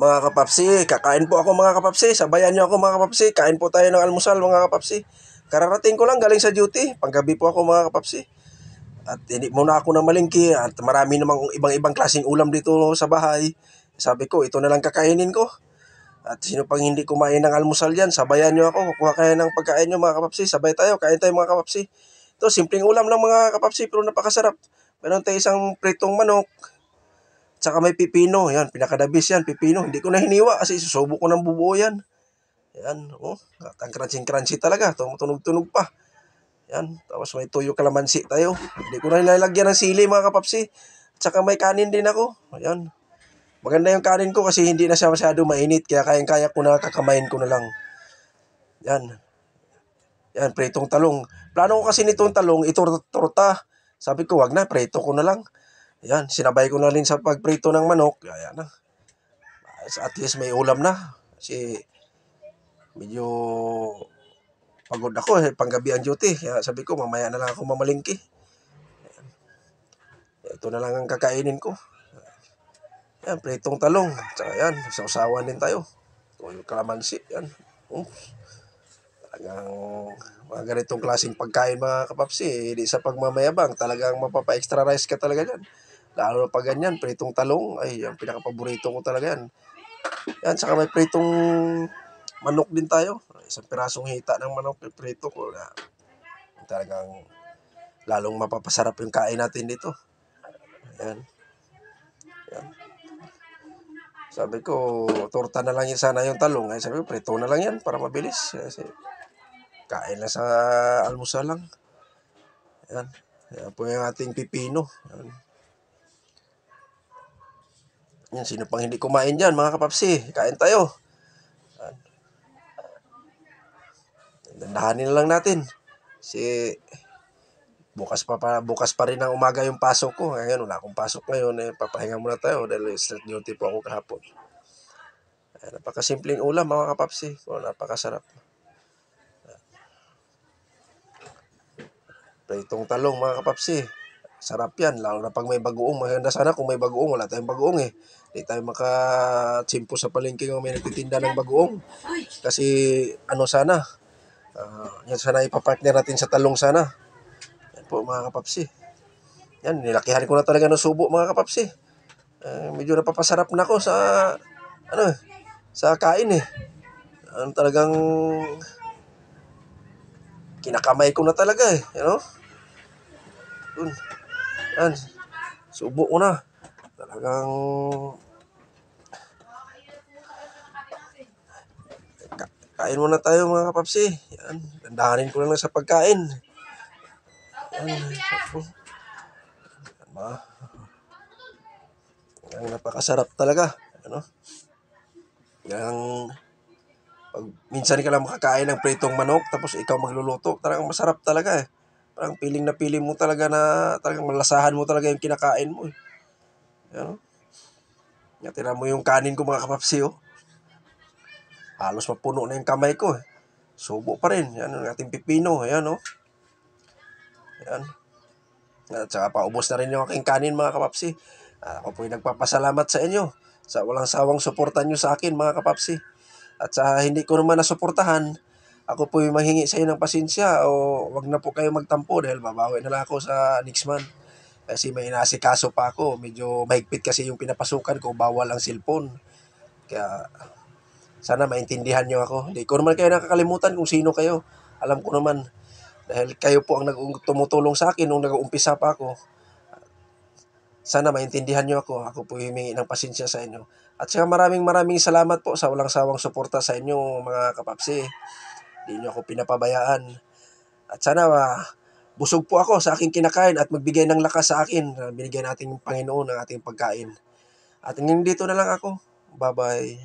Mga kapapsi, kakain po ako mga kapapsi. Sabayan niyo ako mga kapapsi. Kain po tayo ng almusal mga kapapsi. Kararating ko lang galing sa duty. Panggabi po ako mga kapapsi. At hindi muna ako na malingki at marami namang ibang-ibang klaseng ulam dito sa bahay. Sabi ko, ito na lang kakainin ko. At sino pang hindi kumain ng almusal dyan, sabayan nyo ako. Kuha kayo ng pagkain nyo mga kapapsi. Sabay tayo, kain tayo mga kapapsi. Ito, simpleng ulam lang mga kapapsi pero napakasarap. Meron tayo isang pritong manok. Tsaka may pipino. Yan, pinakadabis yan, pipino. Hindi ko na hiniwa kasi susubo ko ng bubuo yan. Yan, oh. At ang crunchy-crunchy talaga. Tumutunog-tunog pa. Yan, tapos may tuyo kalamansi tayo. Hindi ko na nilalagyan ng sili mga kapapsi. Tsaka may kanin din ako. Ayan. Maganda yung kanin ko kasi hindi na siya masyado mainit. Kaya kayang-kaya ko na, kakamayin ko na lang. Yan. Yan, pritong talong. Plano ko kasi nitong talong, itorta. Sabi ko, wag na, prito ko na lang. Yan, sinabay ko na rin sa pagprito ng manok. Ayan na. At least may ulam na. Kasi medyo pagod ako panggabi ang duty. Kaya sabi ko, mamaya na lang ako mamalingki. Ito na lang ang kakainin ko. Yan, pritong talong. Tsaka yan, sausawan din tayo. Yung kalamansi, yan. Talagang mga ganitong klaseng pagkain mga kapapsi. Hindi sa pagmamayabang. Talagang mapapa-extra rice ka talaga dyan. Lalo pag ganyan, pritong talong. Ay, yung pinaka-paborito ko talaga yan. Yan, saka may pritong manok din tayo. Isang pirasong hita ng manok, prito ko. Talagang lalong mapapasarap yung kain natin dito. Yan. Yan. Sabi ko, torta na lang yun sana yung talong. Ay, sabi ko, prito na lang yan para mabilis. Kasi kain lang sa almusal lang. Yan. Yan po yung ating pipino. Yan. Yan, sino pang hindi kumain dyan, mga kapapsi? Kain tayo. Yan. Dandahanin na lang natin. Kasi bukas pa rin ang umaga yung pasok ko. Ngayon, wala akong pasok ngayon. Papahinga muna tayo dahil straight duty po ako kahapon. Yan, napakasimpleng ulam, mga kapapsi. Napakasarap. Pritong talong, mga kapapsi. Sarap yan, lalo na pag may bagoong. Maganda sana kung may bagoong. Wala tayong bagoong eh. Hindi tayo makatsimpo sa palengke kung may nagtitinda ng bagoong. Kasi ano sana, yan sana ipapartner natin sa talong sana. Yan po mga kapapsi. Yan, nilakihan ko na talaga ng subo mga kapapsi. Medyo napapasarap na ako sa, sa kain eh. Talagang kinakamay ko na talaga eh. You know? Yan, subo ko na. Talagang kain muna tayo mga kapapsi. Yan, dandahanin ko lang sa pagkain. Yan, yan, napakasarap talaga. Ano? Yan, pag minsan ka lang makakain ng pritong manok tapos ikaw magluluto, talagang masarap talaga eh. Parang piling na piling mo talaga na talagang malasahan mo talaga yung kinakain mo eh. Yan, yan, tinan mo yung kanin ko mga kapapsi oh. Halos mapuno na yung kamay ko eh. Subo pa rin. Yan ang ating pipino. Ayan oh. Yan. At saka paubos na rin yung aking kanin mga kapapsi. Ako po'y nagpapasalamat sa inyo sa walang sawang suporta nyo sa akin mga kapapsi. At sa hindi ko naman nasuportahan, ako po'y manghingi sa inyo ng pasensya o wag na po kayo magtampo dahil babawi na lang ako sa next month. Kasi may inasikaso pa ako. Medyo mahigpit kasi yung pinapasukan ko. Bawal ang cellphone. Kaya sana maintindihan nyo ako. Hindi ko naman kayo nakakalimutan kung sino kayo. Alam ko naman. Dahil kayo po ang tumutulong sa akin nung nag-uumpisa pa ako. Sana maintindihan nyo ako. Ako po humingi ng pasensya sa inyo. At saka maraming salamat po sa walang sawang suporta sa inyo mga kapapsi. Hindi nyo ako pinapabayaan. At sana busog po ako sa aking kinakain at magbigay ng lakas sa akin. Binigyan natin ng Panginoon ng ating pagkain. At dito na lang ako. Bye-bye.